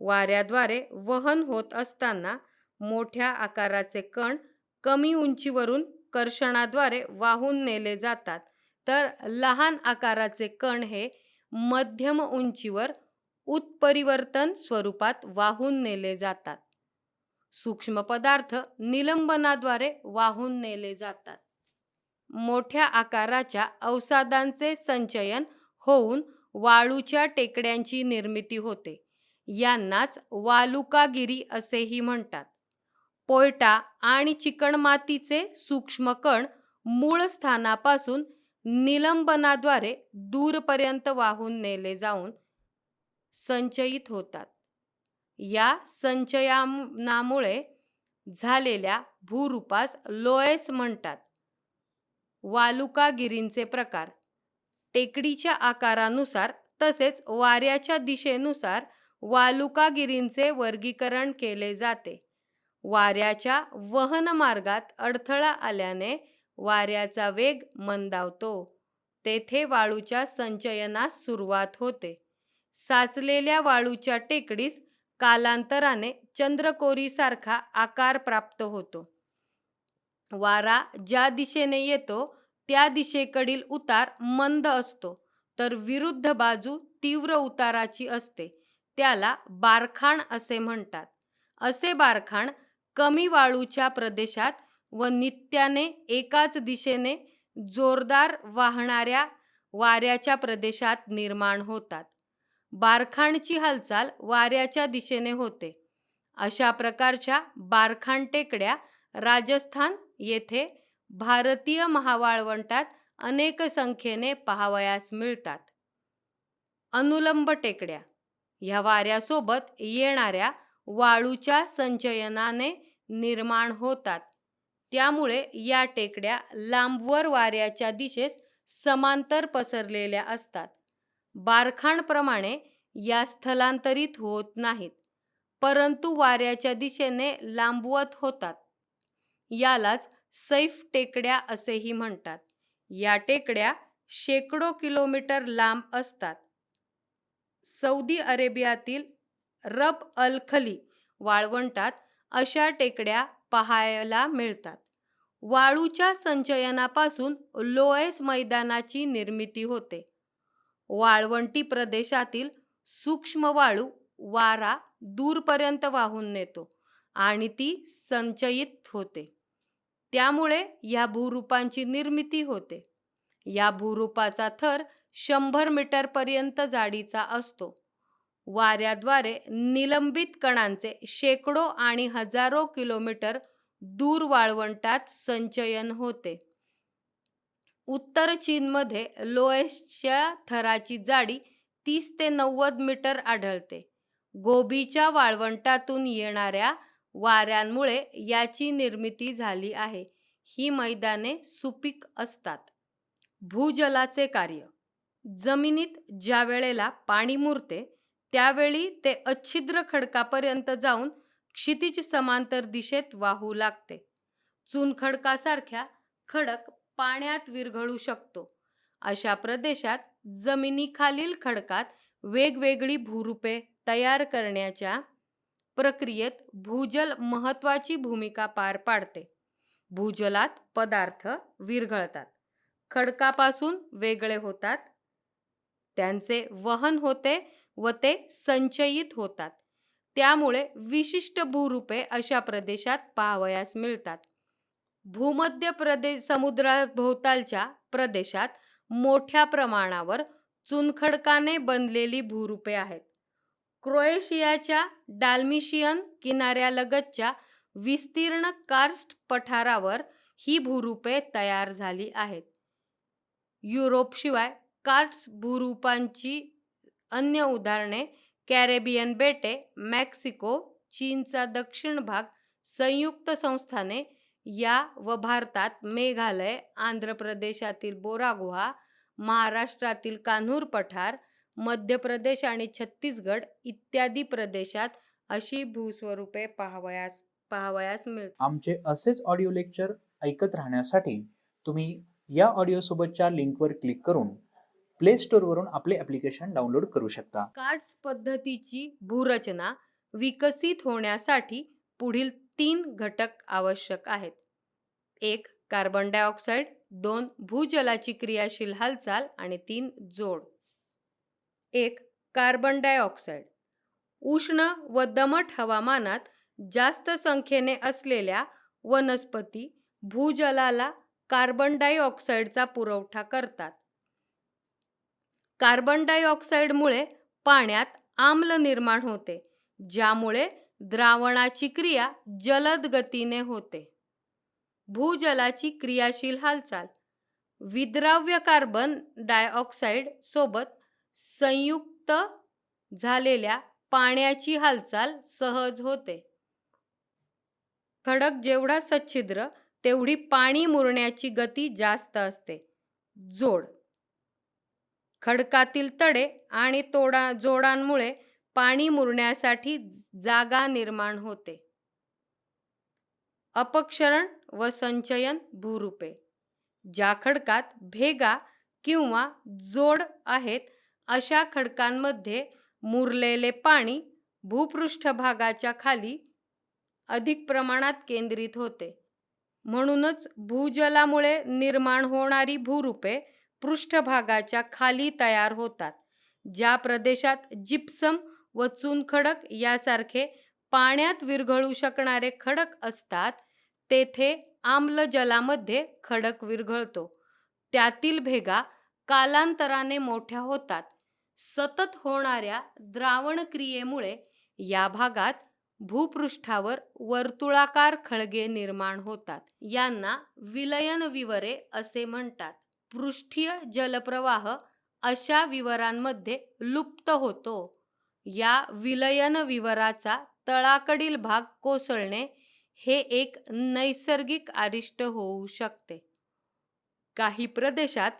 वाऱ्याद्वारे वहन होत असताना मोठ्या आकाराचे कण कमी उंचीवरून कर्षणाद्वारे वाहून नेले जातात, तर लहान आकाराचे कण हे मध्यम उंचीवर उत्परिवर्तन स्वरूपात वाहून नेले जातात. सूक्ष्म पदार्थ निलंबनाद्वारे वाहून नेले जातात. मोठ्या आकाराच्या अवसादांचे संचयन होऊन वाळूच्या टेकड्यांची निर्मिती होते. यांनाच वालुकागिरी असेही म्हणतात. पोयटा आणि चिकणमातीचे सूक्ष्म कण मूळ स्थानापासून निलंबनाद्वारे दूरपर्यंत वाहून नेले जाऊन संचयित होतात. या संचयनामुळे झालेल्या भूरूपास लोयस म्हणतात. वालुकागिरींचे प्रकार टेकडीच्या आकारानुसार तसेच वाऱ्याच्या दिशेनुसार वालुकागिरींचे वर्गीकरण केले जाते. वाऱ्याच्या वहन मार्गात अडथळा आल्याने वाऱ्याचा वेग मंदावतो. तेथे वाळूच्या संचयनास सुरुवात होते. साचलेल्या वाळूच्या टेकडीस कालांतराने चंद्रकोरीसारखा आकार प्राप्त होतो. वारा ज्या दिशेने येतो त्या दिशेकडील उतार मंद असतो, तर विरुद्ध बाजू तीव्र उताराची असते. त्याला बारखाण असे म्हणतात. असे बारखाण कमी वाळूच्या प्रदेशात व नित्याने एकाच दिशेने जोरदार वाहणाऱ्या वाऱ्याच्या प्रदेशात निर्माण होतात. बारखाणची हालचाल वाऱ्याच्या दिशेने होते. अशा प्रकारच्या बारखाण टेकड्या राजस्थान येथे भारतीय महावाळवंटात अनेक संख्येने पाहावयास मिळतात. अनुलंब टेकड्या ह्या वाऱ्यासोबत येणाऱ्या वाळूच्या संचयनाने निर्माण होतात. त्यामुळे या टेकड्या लांबवर वाऱ्याच्या दिशेस समांतर पसरलेल्या असतात. बारखाणप्रमाणे या स्थलांतरित होत नाहीत, परंतु वाऱ्याच्या दिशेने लांबवत होतात. यालाच सैफ टेकड्या असेही म्हणतात. या टेकड्या शेकडो किलोमीटर लांब असतात. सौदी अरेबियातील रब अल खली वाळवंटात अशा टेकड्या पाहायला मिळतात. वाळूच्या संचयनापासून लोयस मैदानाची निर्मिती होते. वाळवंटी प्रदेशातील सूक्ष्म वाळू वारा दूरपर्यंत वाहून नेतो आणि ती संचयित होते. त्यामुळे या भूरूपांची निर्मिती होते. या भूरूपाचा थर 100 मीटरपर्यंत जाडीचा असतो. वाऱ्याद्वारे निलंबित कणांचे शेकडो आणि हजारो किलोमीटर दूर वाळवंटात संचयन होते. उत्तर चीनमध्ये लोयसच्या थराची जाडी 30 ते 90 मीटर आढळते. गोबीच्या वाळवंटातून येणाऱ्या वाऱ्यांमुळे याची निर्मिती झाली आहे. ही मैदाने सुपीक असतात. भूजलाचे कार्य जमिनीत ज्या वेळेला पाणी मुरते त्यावेळी ते अच्छिद्र खडकापर्यंत जाऊन क्षितिज समांतर दिशेत वाहू लागते. चुनखडकासारख्या खडक पाण्यात विरघळू शकतो. अशा प्रदेशात जमिनीखालील खडकात वेगवेगळी भूरूपे तयार करण्याच्या प्रक्रियेत भूजल महत्त्वाची भूमिका पार पाडते. भूजलात पदार्थ विरघळतात, खडकापासून वेगळे होतात, त्यांचे वहन होते व ते संचयित होतात. त्यामुळे विशिष्ट भूरूपे अशा प्रदेशात पाहावयास मिळतात. भूमध्य प्रदेश समुद्राभोवतालच्या प्रदेशात मोठ्या प्रमाणावर चुनखडकाने बनलेली भूरूपे आहेत. क्रोएशियाच्या डाल्मिशियन किनाऱ्यालगतच्या विस्तीर्ण कार्स्ट पठारावर ही भूरूपे तयार झाली आहेत. युरोपशिवाय कार्स्ट भूरूपांची अन्य उदाहरणे कॅरेबियन बेटे, मेक्सिको, चीनचा दक्षिण भाग, संयुक्त संस्थाने या व भारतात मेघालय, आंध्र प्रदेशातील बोरा गुहा, महाराष्ट्रातील कान्हूर पठार, मध्य प्रदेश आणि छत्तीसगड इत्यादी प्रदेशात अशी भूस्वरूपे पाहावयास मिळतात. आमचे असेच ऑडिओ लेक्चर ऐकत राहण्यासाठी तुम्ही या ऑडिओ सोबतच्या लिंकवर क्लिक करून प्ले स्टोअरवरून आपले ॲप्लिकेशन डाउनलोड करू शकता. कार्ड्स पद्धतीची भूरचना विकसित होण्यासाठी पुढील 3 घटक आवश्यक आहेत. 1. Carbon dioxide, 2. भूजलाची क्रियाशील हालचाल आणि 3. जोड. 1. Carbon dioxide. उष्ण व दमट हवामानात जास्त संख्येने असलेल्या वनस्पती भूजलाला कार्बन डायऑक्साईडचा पुरवठा करतात. कार्बन डायऑक्साईडमुळे पाण्यात आम्ल निर्माण होते, ज्यामुळे द्रावणाची क्रिया जलद गतीने होते. भूजलाची क्रियाशील हालचाल. विद्राव्य कार्बन डायऑक्साईड सोबत संयुक्त झालेल्या पाण्याची हालचाल सहज होते. खडक जेवढा सच्छिद्र तेवढी पाणी मुरण्याची गती जास्त असते. जोड. खडकातील तडे आणि जोडांमुळे पाणी मुरण्यासाठी जागा निर्माण होते. अपक्षरण व संचयन भूरूपे. ज्या खडकात भेगा किंवा जोड आहेत अशा खडकांमध्ये मुरलेले पाणी भूपृष्ठभागाच्या खाली अधिक प्रमाणात केंद्रित होते. म्हणूनच भूजलामुळे निर्माण होणारी भूरूपे पृष्ठभागाच्या खाली तयार होतात. ज्या प्रदेशात जिप्सम व चुनखडक यासारखे पाण्यात विरघळू शकणारे खडक असतात तेथे आम्लजलामध्ये खडक विरघळतो. त्यातील भेगा कालांतराने मोठ्या होतात. सतत होणाऱ्या द्रावण क्रियेमुळे या भागात भूपृष्ठावर वर्तुळाकार खळगे निर्माण होतात. यांना विलयन विवरे असे म्हणतात. पृष्ठीय जलप्रवाह अशा विवरांमध्ये लुप्त होतो. या विलयन विवराचा तळाकडील भाग कोसळणे हे एक नैसर्गिक अरिष्ट होऊ शकते. काही प्रदेशात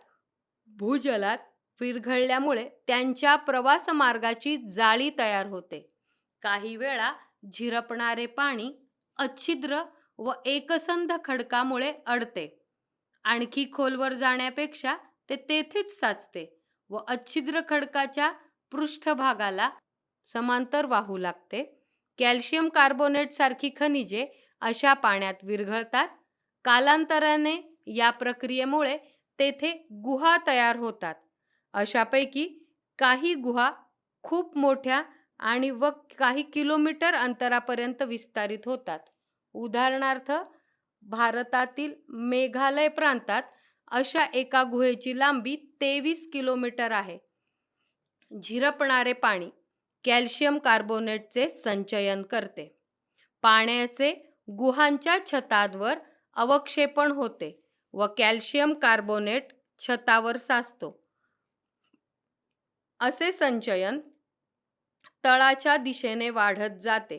भूजलात विरघळल्यामुळे त्यांच्या प्रवासमार्गाची जाळी तयार होते. काही वेळा झिरपणारे पाणी अच्छिद्र व एकसंध खडकामुळे अडते. आणखी खोलवर जाण्यापेक्षा ते तेथेच साचते व अच्छिद्र खडकाच्या पृष्ठभागाला समांतर वाहू लागते. कॅल्शियम कार्बोनेट सारखी खनिजे अशा पाण्यात विरघळतात. कालांतराने या प्रक्रियेमुळे तेथे गुहा तयार होतात. अशापैकी काही गुहा खूप मोठ्या आणि काही किलोमीटर अंतरापर्यंत विस्तारित होतात. उदाहरणार्थ भारतातील मेघालय प्रांतात अशा एका गुहेची लांबी 23 किलोमीटर आहे. झिरपणारे पाणी कॅल्शियम कार्बोनेटचे संचयन करते. पाण्याचे गुहांच्या छतांवर अवक्षेपण होते व कॅल्शियम कार्बोनेट छतावर साचतो. असे संचयन तळाच्या दिशेने वाढत जाते.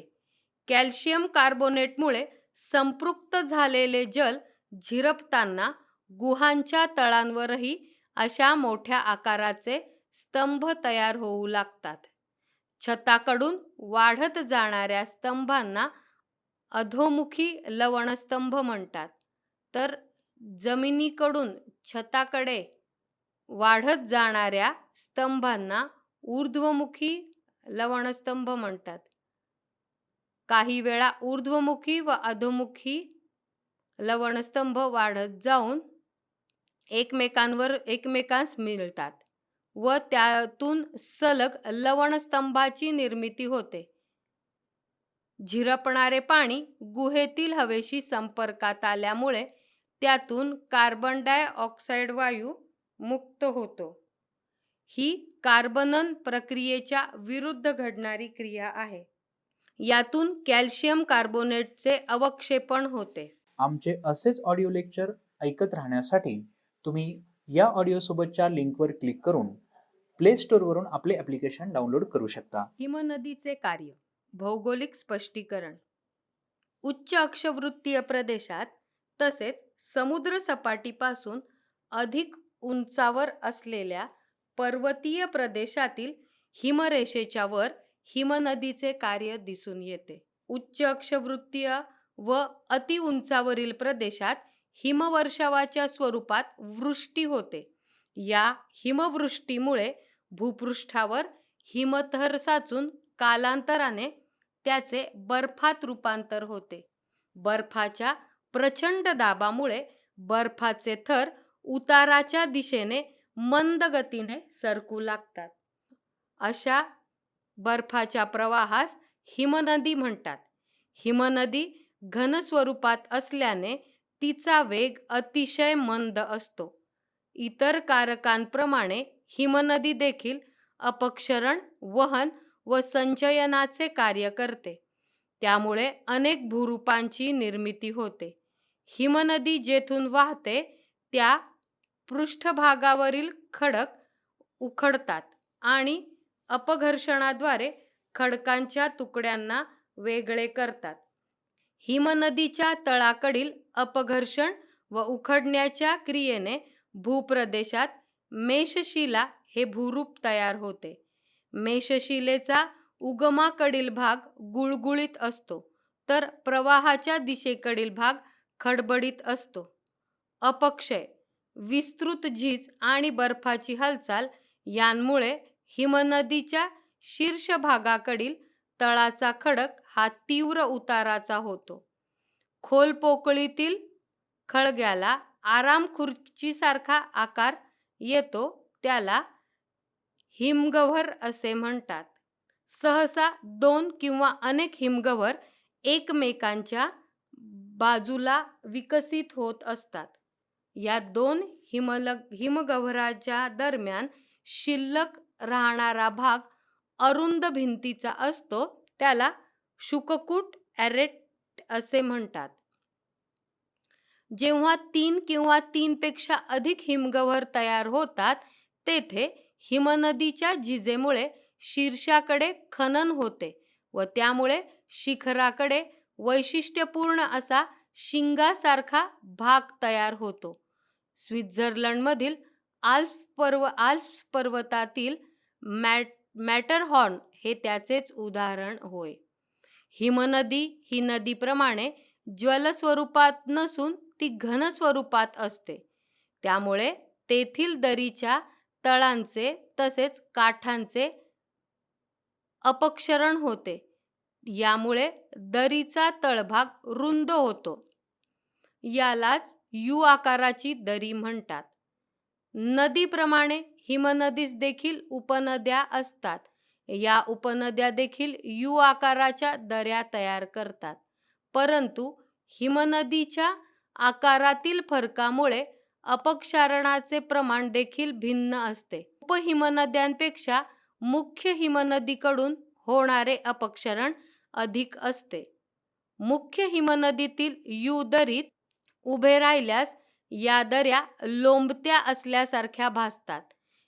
कॅल्शियम कार्बोनेटमुळे संपृक्त झालेले जल झिरपताना गुहांच्या तळांवरही अशा मोठ्या आकाराचे स्तंभ तयार होऊ लागतात. छताकडून वाढत जाणाऱ्या स्तंभांना अधोमुखी लवणस्तंभ म्हणतात, तर जमिनीकडून छताकडे वाढत जाणाऱ्या स्तंभांना ऊर्ध्वमुखी लवणस्तंभ म्हणतात. काही वेळा ऊर्ध्वमुखी व अधोमुखी लवणस्तंभ वाढत जाऊन एकमेकांस मिळतात व त्यातून सलग लवणस्तंभाची निर्मिती होते. झिरपणारे पाणी गुहेतील हवेशी संपर्कात आल्यामुळे त्यातून कार्बन डायऑक्साईड वायू मुक्त होतो. ही कार्बनन प्रक्रियेच्या विरुद्ध घडणारी क्रिया आहे. यातून कॅल्शियम कार्बोनेटचे अवक्षेपण होते. आमचे असेच ऑडिओ लेक्चर ऐकत राहण्यासाठी तुम्ही या ऑडिओसोबतच्या लिंकवर क्लिक करून प्ले स्टोअरवरून आपले ॲप्लिकेशन डाउनलोड करू शकता. हिमनदीचे कार्य. भौगोलिक स्पष्टीकरण. उच्च अक्षवृत्तीय प्रदेशात तसेच समुद्र सपाटीपासून अधिक उंचावर असलेल्या पर्वतीय प्रदेशातील हिमरेषेच्या वर हिमनदीचे कार्य दिसून येते. उच्च अक्षवृत्तीय व अति उंचावरील प्रदेशात हिमवर्षावाच्या स्वरूपात वृष्टी होते. या हिमवृष्टीमुळे भूपृष्ठावर हिमथर साचून कालांतराने त्याचे बर्फात रूपांतर होते. बर्फाच्या प्रचंड दाबामुळे बर्फाचे थर उताराच्या दिशेने मंद गतीने सरकू लागतात. अशा बर्फाच्या प्रवाहास हिमनदी म्हणतात. हिमनदी घन स्वरूपात असल्याने तिचा वेग अतिशय मंद असतो. इतर कारकांप्रमाणे हिमनदी देखील अपक्षरण, वहन व संचयनाचे कार्य करते. त्यामुळे अनेक भूरूपांची निर्मिती होते. हिमनदी जेथून वाहते त्या पृष्ठभागावरील खडक उखडतात आणि अपघर्षणाद्वारे खडकांच्या तुकड्यांना वेगळे करतात. हिमनदीच्या तळाकडील अपघर्षण व उखडण्याच्या क्रियेने भूप्रदेशात मेषशिला हे भूरूप तयार होते. मेषशिलेचा उगमाकडील भाग गुळगुळीत असतो तर प्रवाहाच्या दिशेकडील भाग खडबडीत असतो. अपक्षय, विस्तृत झीज आणि बर्फाची हालचाल यांमुळे हिमनदीच्या शीर्षभागाकडील तळाचा खडक हा तीव्र उताराचा होतो. खोल पोकळीतील खळग्याला आराम खुर्चीसारखा आकार येतो, त्याला हिमगव्हर असे म्हणतात. सहसा दोन किंवा अनेक हिमगव्हर एकमेकांच्या बाजूला विकसित होत असतात. या दोन हिमगव्हराच्या दरम्यान शिल्लक राहणारा भाग अरुंद भिंतीचा असतो, त्याला शुककूट ॲरेट असे म्हणतात. जेव्हा 3 किंवा 3 पेक्षा अधिक हिमगव्हर तयार होतात तेथे हिमनदीच्या झिजेमुळे शीर्षाकडे खनन होते व त्यामुळे शिखराकडे वैशिष्ट्यपूर्ण असा शिंगासारखा भाग तयार होतो. स्वित्झर्लंडमधील आल्प्स पर्वतातील मॅटरहॉर्न हे त्याचेच उदाहरण होय. हिमनदी ही नदीप्रमाणे ज्वलस्वरूपात नसून ती घन स्वरूपात असते. त्यामुळे तेथील दरीच्या तळांचे तसेच काठांचे अपक्षरण होते. यामुळे दरीचा तळभाग रुंद होतो. यालाच यू आकाराची दरी म्हणतात. नदीप्रमाणे हिमनदीस देखील उपनद्या असतात. या उपनद्या देखील यू आकाराच्या दऱ्या तयार करतात. परंतु हिमनदीच्या आकारातील फरकामुळे अपक्षारणाचे प्रमाण देखील भिन्न असते. उपहिमनद्यांपेक्षा मुख्य हिमनदीकडून होणारे अपक्षरण अधिक असते. मुख्य हिमनदीतील यू दरीत उभे राहिल्यास या दऱ्या लोंबत्या असल्यासारख्या भासतात.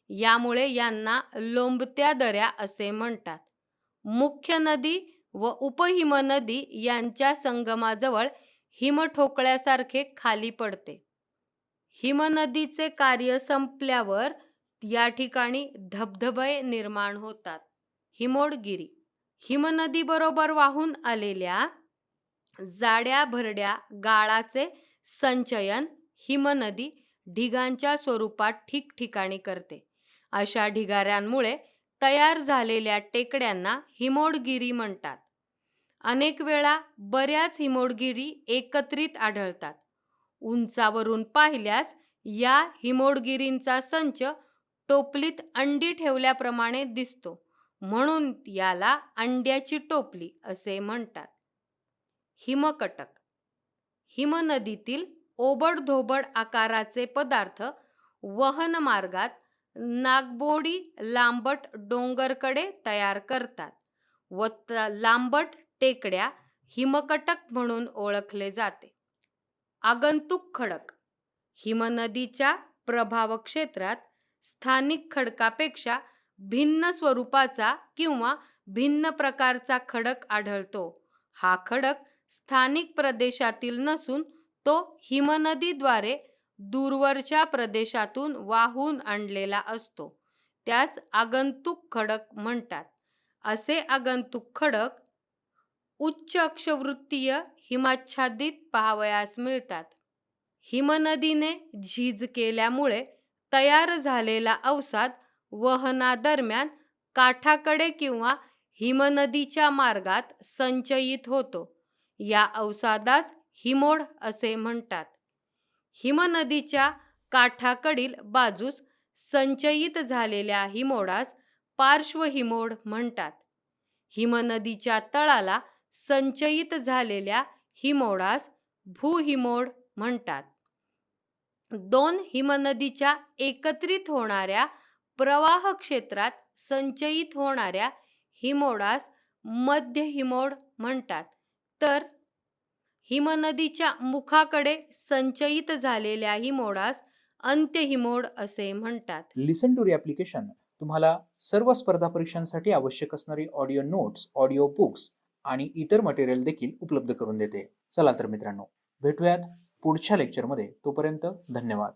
यामुळे यांना लोंबत्या दऱ्या असे म्हणतात. मुख्य नदी व उपहिमनदी यांच्या संगमाजवळ हिमठोकळ्यासारखे खाली पडते. हिमनदीचे कार्य संपल्यावर या ठिकाणी धबधबे निर्माण होतात. हिमोडगिरी. हिमनदीबरोबर वाहून आलेल्या जाड्या भरड्या गाळाचे संचयन हिमनदी ढिगांच्या स्वरूपात ठिकठिकाणी करते. अशा ढिगाऱ्यांमुळे तयार झालेल्या टेकड्यांना हिमोडगिरी म्हणतात. अनेक वेळा बऱ्याच हिमोडगिरी एकत्रित आढळतात. उंचावरून पाहिल्यास या हिमोडगिरींचा संच टोपलीत अंडी ठेवल्याप्रमाणे दिसतो, म्हणून याला अंड्याची टोपली असे म्हणतात. हिमकटक. हिमनदीतील ओबडधोबड आकाराचे पदार्थ वहनमार्गात नागमोडी लांबट डोंगरकडे तयार करतात व लांबट टेकड्या हिमकटक म्हणून ओळखले जाते. आगंतुक खडक. हिमनदीच्या प्रभाव क्षेत्रात स्थानिक खडकापेक्षा भिन्न स्वरूपाचा किंवा भिन्न प्रकारचा खडक आढळतो. हा खडक स्थानिक प्रदेशातील नसून तो हिमनदीद्वारे दूरवरच्या प्रदेशातून वाहून आणलेला असतो. त्यास आगंतुक खडक म्हणतात. असे आगंतुक खडक उच्च अक्षवृत्तीय हिमाच्छादित पाहावयास मिळतात. हिमनदीने झीज केल्यामुळे तयार झालेला अवसाद वहनादरम्यान काठाकडे किंवा हिमनदीच्या मार्गात संचयित होतो. या अवसादास हिमोड असे म्हणतात. हिमनदीच्या काठाकडील बाजूस संचयित झालेल्या हिमोडास पार्श्वहिमोड म्हणतात. हिमनदीच्या तळाला संचयित झालेल्या हिमोडास भूहिमोड म्हणतात. दोन हिमनदीच्या एकत्रित होणाऱ्या प्रवाह क्षेत्रात संचयित होणाऱ्या हिमोडास मध्यहिमोड म्हणतात, तर हिमनदीच्या मुखाकडे संचयित झालेल्या हिमोडास अंत्यहिमोड असे म्हणतात. लिसन टू ॲप्लिकेशन तुम्हाला सर्व स्पर्धा परीक्षांसाठी आवश्यक असणारी ऑडिओ नोट्स, ऑडिओ बुक्स आणि इतर मटेरियल देखील उपलब्ध करून देते. चला तर मित्रांनो, भेटूयात पुढच्या लेक्चरमध्ये. तोपर्यंत धन्यवाद.